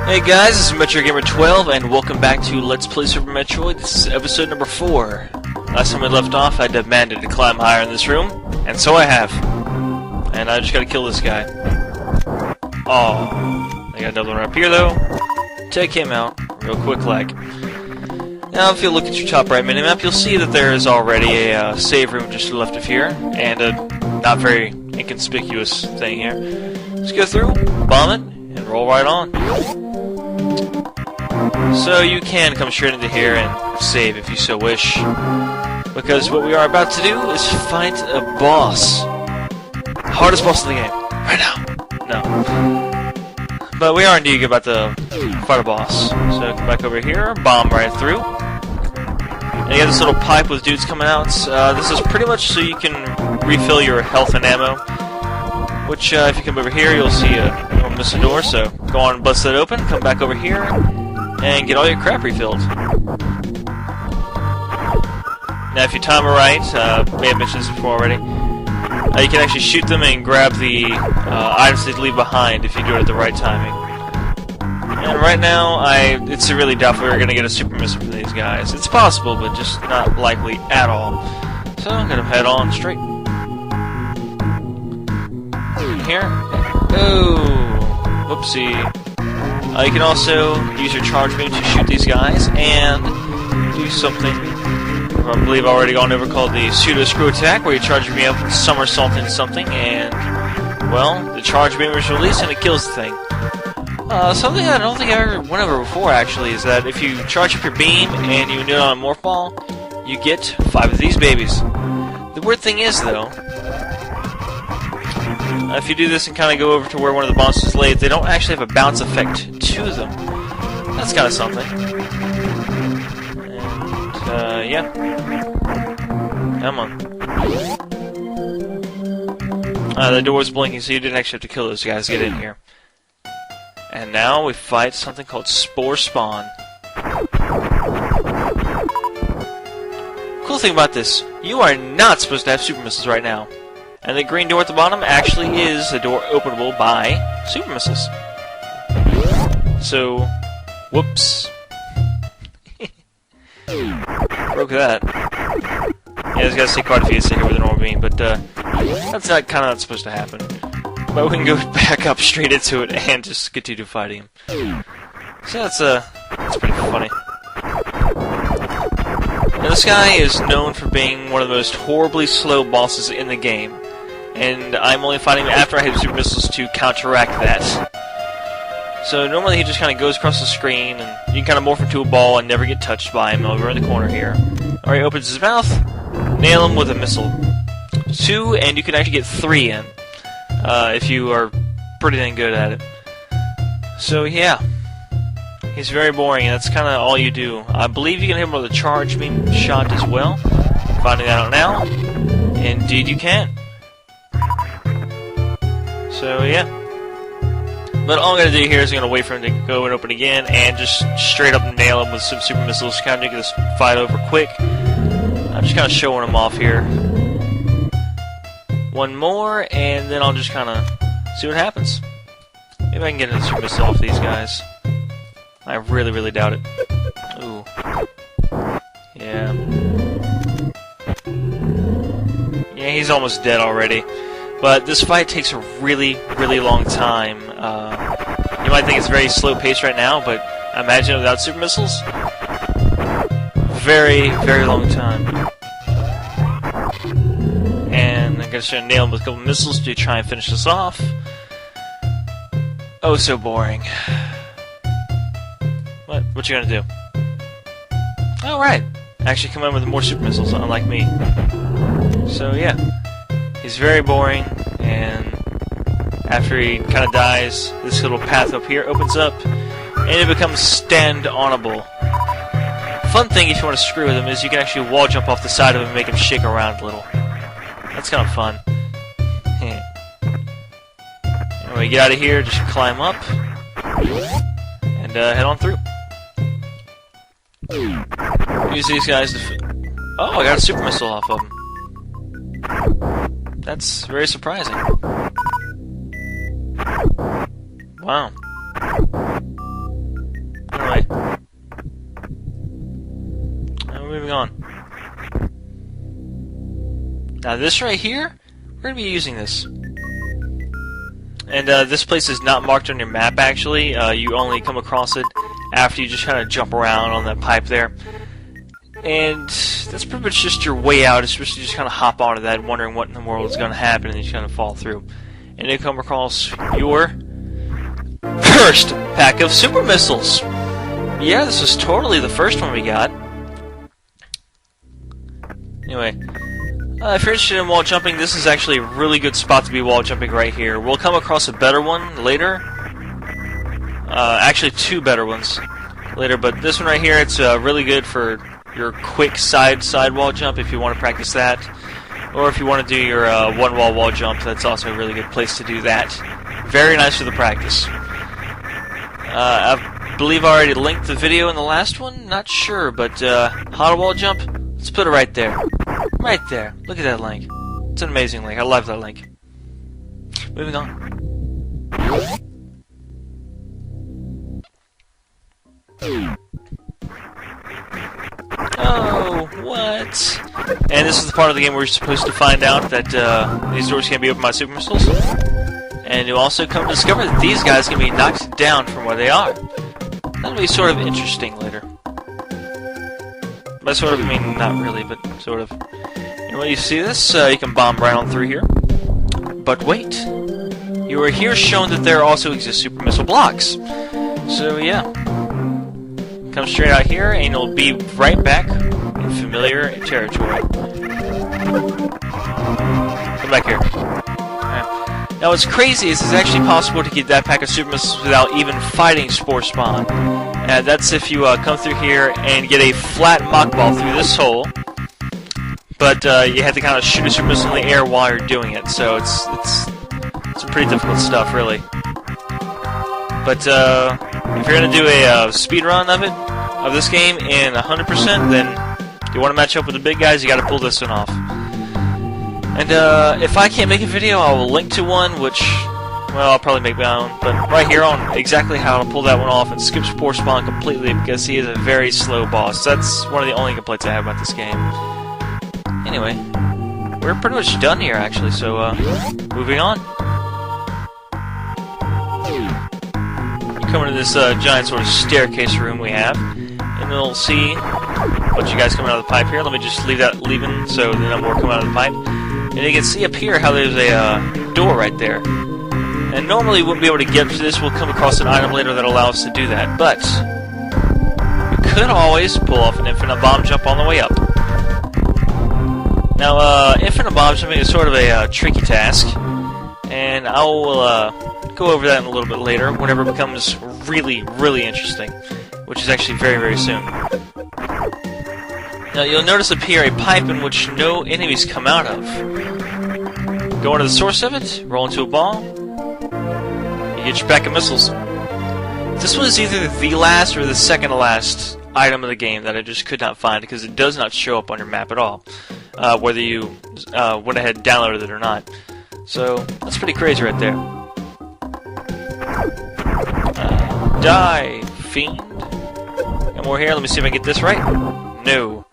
Hey guys, this is Metroid Gamer 12, and welcome back to Let's Play Super Metroid. This is episode number 4. Last time we left off, I demanded to climb higher in this room, and so I have. And I just gotta kill this guy. Oh, I got another one up here though. Take him out, real quick like. Now if you look at your top right minimap, you'll see that there is already a save room just to the left of here, and a not very inconspicuous thing here. Let's go through, bomb it, and roll right on. So you can come straight into here and save if you so wish, because what we are about to do is fight a boss. Hardest boss in the game, right now. No. But we are indeed about to fight a boss. So come back over here, bomb right through. And you got this little pipe with dudes coming out. This is pretty much so you can refill your health and ammo. Which, if you come over here, you'll see a missing door. So go on and bust that open, come back over here, and get all your crap refilled. Now, if you time it right, may have mentioned this before already, you can actually shoot them and grab the items they leave behind if you do it at the right timing. And right now, it's really doubtful we're going to get a super missile from these guys. It's possible, but just not likely at all. So I'm going to head on straight. Here. Oh, whoopsie. You can also use your charge beam to shoot these guys and do something I believe I've already gone over called the pseudo screw attack, where you charge your beam up and somersault into something, and well, the charge beam is released and it kills the thing. Something I don't think I ever went over before actually is that if you charge up your beam and you do it on a morph ball, you get 5 of these babies. The weird thing is though, if you do this and kind of go over to where one of the monsters laid, they don't actually have a bounce effect to them. That's kind of something. And, yeah. Come on. The door's blinking, so you didn't actually have to kill those guys to get in here. And now we fight something called Spore Spawn. Cool thing about this, you are not supposed to have super missiles right now. And the green door at the bottom actually is a door openable by super missiles. So, whoops. Broke that. Yeah, this guy's take quite a few to sit here with a normal beam, but that's kind of not supposed to happen. But we can go back up straight into it and just continue fighting him. So that's pretty funny. Now, this guy is known for being one of the most horribly slow bosses in the game. And I'm only fighting him after I have super missiles to counteract that. So normally he just kind of goes across the screen, and you can kind of morph into a ball and never get touched by him over in the corner here. Or he opens his mouth, nail him with a missile. 2, and you can actually get 3 in, if you are pretty dang good at it. So yeah, he's very boring, and that's kind of all you do. I believe you can hit him with a charge beam shot as well. Finding that out now. Indeed you can. So yeah, but all I'm going to do here is I'm going to wait for him to go and open again and just straight up nail him with some super missiles, kind of make this fight over quick. I'm just kind of showing him off here. One more, and then I'll just kind of see what happens. Maybe I can get a super missile off these guys. I really, really doubt it. Ooh. Yeah. Yeah, he's almost dead already. But this fight takes a really, really long time. You might think it's very slow paced right now, but imagine without super missiles. Very, very long time. And I'm going to nail him with a couple missiles to try and finish this off. Oh, so boring. What you gonna do? Alright. Actually come in with more super missiles, unlike me. So yeah. He's very boring, and after he kind of dies, this little path up here opens up, and it becomes stand-onable. Fun thing if you want to screw with him is you can actually wall jump off the side of him and make him shake around a little. That's kind of fun. Anyway, get out of here, just climb up, and head on through. Use these guys to... Oh, I got a super missile off of him. That's very surprising. Wow. Now this right here, we're going to be using this. And this place is not marked on your map, actually. You only come across it after you just kind of jump around on that pipe there. And that's pretty much just your way out. It's just you just kind of hop onto that, wondering what in the world is going to happen, and you just kind of fall through. And you come across your first pack of super missiles. Yeah, this was totally the first one we got. Anyway, if you're interested in wall jumping, this is actually a really good spot to be wall jumping right here. We'll come across a better one later. Actually, two better ones later, but this one right here, it's really good for your quick side wall jump if you want to practice that. Or if you want to do your one wall jump, that's also a really good place to do that. Very nice for the practice. I believe I already linked the video in the last one, not sure, but how to wall jump, let's put it right there. Right there. Look at that link. It's an amazing link. I love that link. Moving on. Oh, what? And this is the part of the game where you're supposed to find out that these doors can't be opened by super missiles. And you also come to discover that these guys can be knocked down from where they are. That'll be sort of interesting later. By sort of, I mean, not really, but sort of. And when you see this, you can bomb right on through here. But wait. You are here shown that there also exist super missile blocks. So, yeah. Come straight out here, and you'll be right back in familiar territory. Come back here. Right. Now, what's crazy is it's actually possible to get that pack of super missiles without even fighting Spore Spawn. And that's if you come through here and get a flat mock ball through this hole. But you have to kind of shoot a super missile in the air while you're doing it. So it's some pretty difficult stuff, really. But if you're going to do a speed run of this game in 100%, then you want to match up with the big guys, you got to pull this one off. And if I can't make a video, I will link to one, which, well, I'll probably make my own. But right here on exactly how to pull that one off and skip Spore Spawn completely, because he is a very slow boss. That's one of the only complaints I have about this game. Anyway, we're pretty much done here, actually, so moving on. Come into this giant sort of staircase room we have, and we'll see a bunch of guys coming out of the pipe here. Let me just leave that leaving so no more come out of the pipe. And you can see up here how there's a door right there. And normally we wouldn't be able to get to this. We'll come across an item later that allows us to do that. But we could always pull off an infinite bomb jump on the way up. Now, infinite bomb jumping is sort of a tricky task, and I will go over that in a little bit later, whenever it becomes really, really interesting, which is actually very, very soon. Now, you'll notice up here a pipe in which no enemies come out of. Go into the source of it, roll into a ball, you get your pack of missiles. This one is either the last or the second to last item of the game that I just could not find, because it does not show up on your map at all, whether you went ahead and downloaded it or not. So, that's pretty crazy right there. Die, fiend. Got more here. Let me see if I can get this right. No.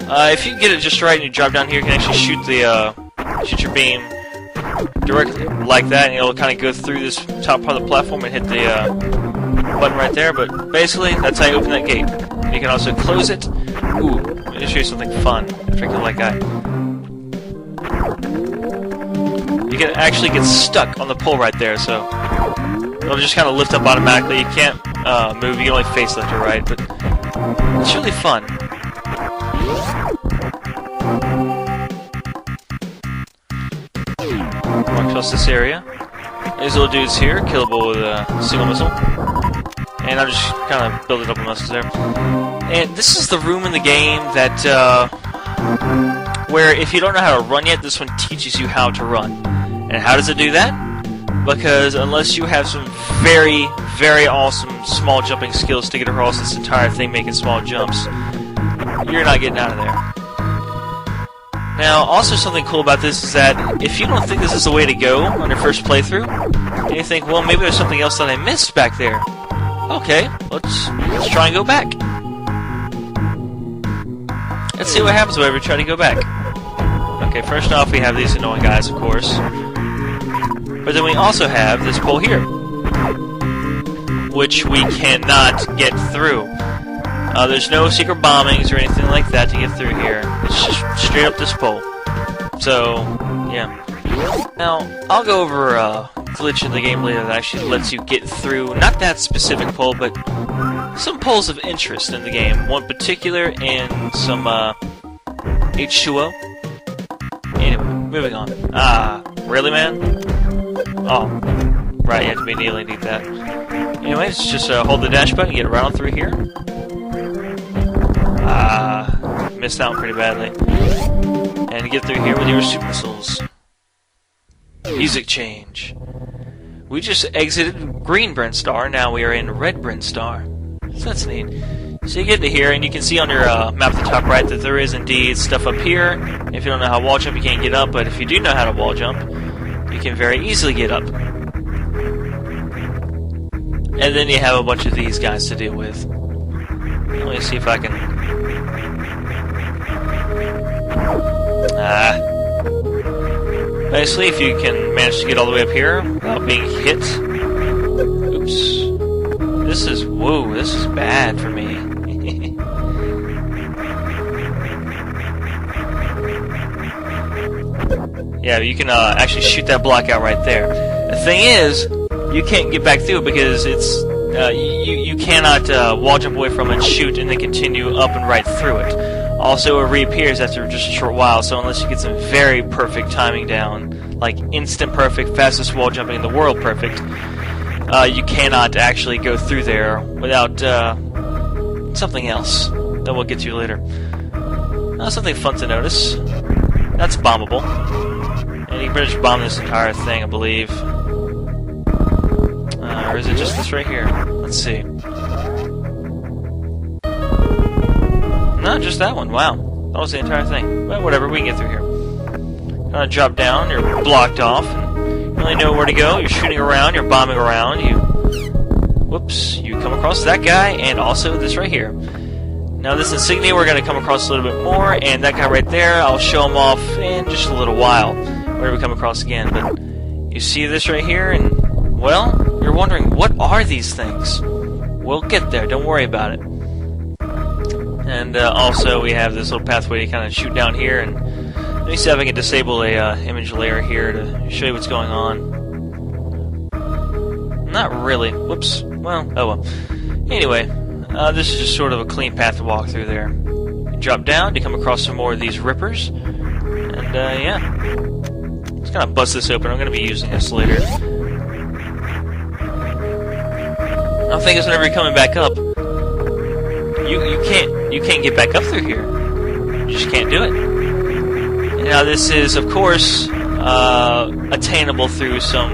If you get it just right and you drop down here, you can actually shoot shoot your beam directly like that, and it'll kind of go through this top part of the platform and hit the button right there. But basically, that's how you open that gate. You can also close it. Ooh, let me show you something fun. After I kill that guy, you can actually get stuck on the pole right there. So it'll just kind of lift up automatically. You can't move. You can only face left or right, but it's really fun. Walk across this area. These little dudes here, killable with a single missile. And I'll just kind of build it up with missiles there. And this is the room in the game that, where if you don't know how to run yet, this one teaches you how to run. And how does it do that? Because unless you have some very, very awesome small jumping skills to get across this entire thing making small jumps, you're not getting out of there. Now, also something cool about this is that if you don't think this is the way to go on your first playthrough, and you think, well, maybe there's something else that I missed back there. Okay, let's try and go back. Let's see what happens whenever we try to go back. Okay, first off, we have these annoying guys, of course. But then we also have this pole here, which we cannot get through. There's no secret bombings or anything like that to get through here. It's just straight up this pole. So, yeah. Now, I'll go over a glitch in the game later that actually lets you get through, not that specific pole, but some poles of interest in the game. One particular, and some H2O. Anyway, moving on. Really, man? Oh, right, you have to be kneeling to get that. Anyways, just hold the dash button and get right on through here. Missed out pretty badly. And get through here with your super missiles. Music change. We just exited Green Brinstar, now we are in Red Brinstar. So that's neat. So you get to here, and you can see on your map at the top right that there is indeed stuff up here. If you don't know how to wall jump, you can't get up, but if you do know how to wall jump, you can very easily get up. And then you have a bunch of these guys to deal with. Let me see if I can... Basically, if you can manage to get all the way up here without being hit... Oops. This is... Whoa, this is bad for me. Yeah, you can actually shoot that block out right there. The thing is, you can't get back through it because it's... you cannot wall jump away from it, shoot, and then continue up and right through it. Also, it reappears after just a short while, so unless you get some very perfect timing down, like instant perfect, fastest wall jumping in the world perfect, you cannot actually go through there without something else that we'll get to later. Something fun to notice. That's bombable. And you can pretty much bomb this entire thing, I believe. Or is it just this right here? Let's see. No, just that one. Wow. That was the entire thing. But whatever, we can get through here. Kind of drop down, you're blocked off. You really know where to go. You're shooting around, you're bombing around. Whoops, you come across that guy, and also this right here. Now this insignia we're going to come across a little bit more, and that guy right there, I'll show him off in just a little while. Whenever we come across again. But you see this right here, and, well, you're wondering, what are these things? We'll get there, don't worry about it. And also we have this little pathway to kind of shoot down here, and let me see if I can disable a image layer here to show you what's going on. Not really. Whoops. Well, oh well. Anyway, this is just sort of a clean path to walk through there. You drop down, you come across some more of these rippers, and yeah. Let's kind of bust this open. I'm going to be using this later. I think it's whenever you're coming back up, you can't get back up through here. You just can't do it. And now this is, of course, attainable through some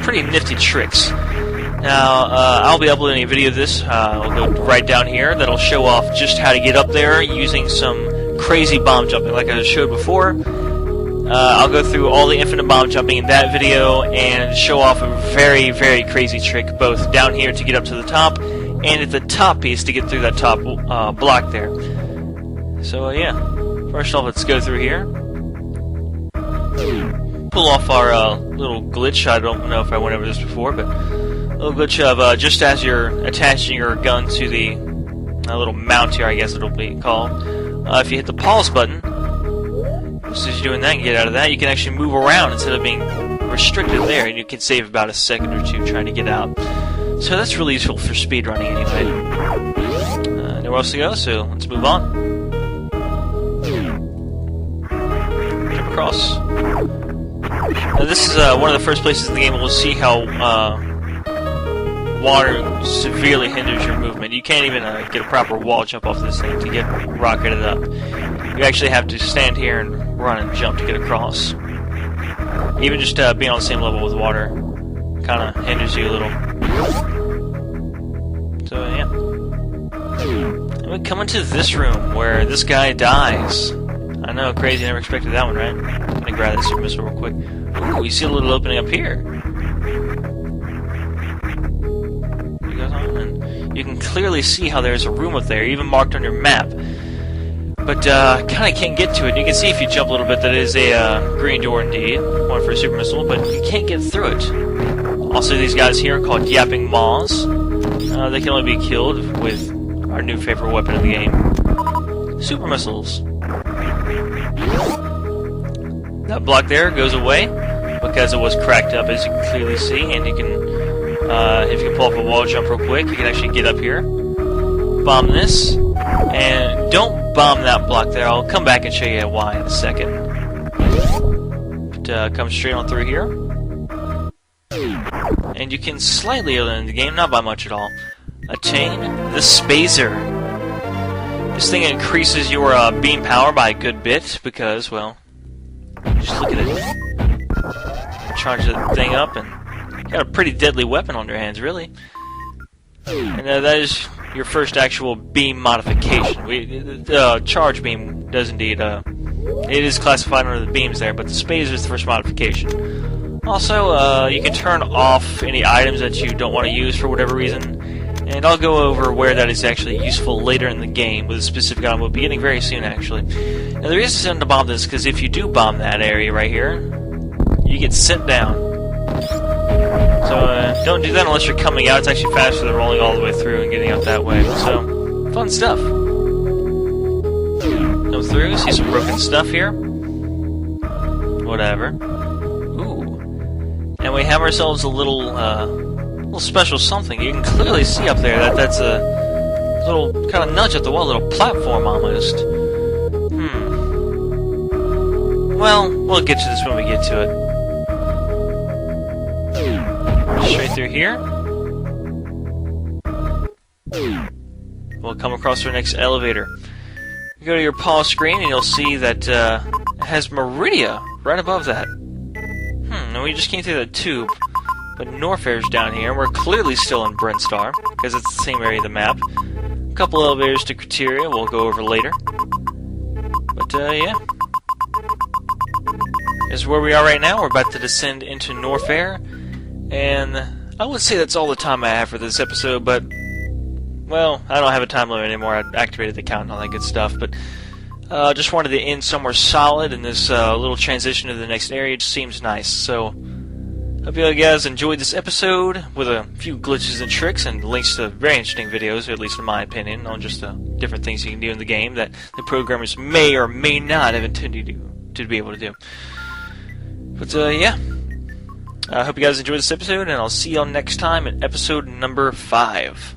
pretty nifty tricks. Now I'll be uploading a video of this. I'll go right down here. That'll show off just how to get up there using some crazy bomb jumping, like I showed before. I'll go through all the infinite bomb jumping in that video and show off a very, very crazy trick, both down here to get up to the top, and at the top piece to get through that top block there. So yeah, first off, let's go through here. Pull off our little glitch. I don't know if I went over this before, but a little glitch of just as you're attaching your gun to the little mount here, I guess it'll be called. If you hit the pause button, just as you're doing that and get out of that, you can actually move around instead of being restricted there, and you can save about a second or two trying to get out. So that's really useful for speedrunning anyway. Nowhere else to go, so let's move on. Jump across. Now this is one of the first places in the game we'll see how water severely hinders your movement. You can't even get a proper wall jump off this thing to get rocketed up. You actually have to stand here and run and jump to get across. Even just being on the same level with water kind of hinders you a little. So yeah. And we come into this room where this guy dies. I know, crazy, never expected that one, right? I'm gonna grab this super missile real quick. Ooh, you see a little opening up here. You can clearly see how there's a room up there, even marked on your map. But But kind of can't get to it. You can see if you jump a little bit that it is a green door indeed, one for a super missile, but you can't get through it. Also, these guys here are called yapping maws. They can only be killed with our new favorite weapon in the game, super missiles. That block there goes away because it was cracked up, as you can clearly see, and you can, if you can pull off a wall jump real quick, you can actually get up here, bomb this, and don't bomb that block there. I'll come back and show you why in a second. But come straight on through here, and you can slightly end the game, not by much at all. Attain the Spazer. This thing increases your beam power by a good bit because, well, just look at it. Charge that thing up, and you got a pretty deadly weapon on your hands, really. And that is your first actual beam modification. The charge beam does indeed, it is classified under the beams there, but the Spazer is the first modification. Also, you can turn off any items that you don't want to use for whatever reason. And I'll go over where that is actually useful later in the game with a specific item we'll be getting very soon, actually. Now, the reason to bomb this is because if you do bomb that area right here, you get sent down. So, don't do that unless you're coming out. It's actually faster than rolling all the way through and getting out that way. So, fun stuff. Come through, see some broken stuff here. Whatever. Ooh. And we have ourselves a little special something. You can clearly see up there that that's a little kind of nudge at the wall, a little platform almost. Well, we'll get to this when we get to it. Straight through here. We'll come across our next elevator. You go to your pause screen and you'll see that it has Meridia right above that. And we just came through that tube. But Norfair's down here, and we're clearly still in Brinstar, because it's the same area of the map. A couple elevators to Criteria we'll go over later. But, yeah. This is where we are right now. We're about to descend into Norfair, and I would say that's all the time I have for this episode, but, well, I don't have a time limit anymore. I activated the count and all that good stuff, but just wanted to end somewhere solid, and this little transition to the next area just seems nice, so hope you guys enjoyed this episode with a few glitches and tricks and links to very interesting videos, at least in my opinion, on just the different things you can do in the game that the programmers may or may not have intended to be able to do. But, yeah. I hope you guys enjoyed this episode, and I'll see y'all next time in episode number 5.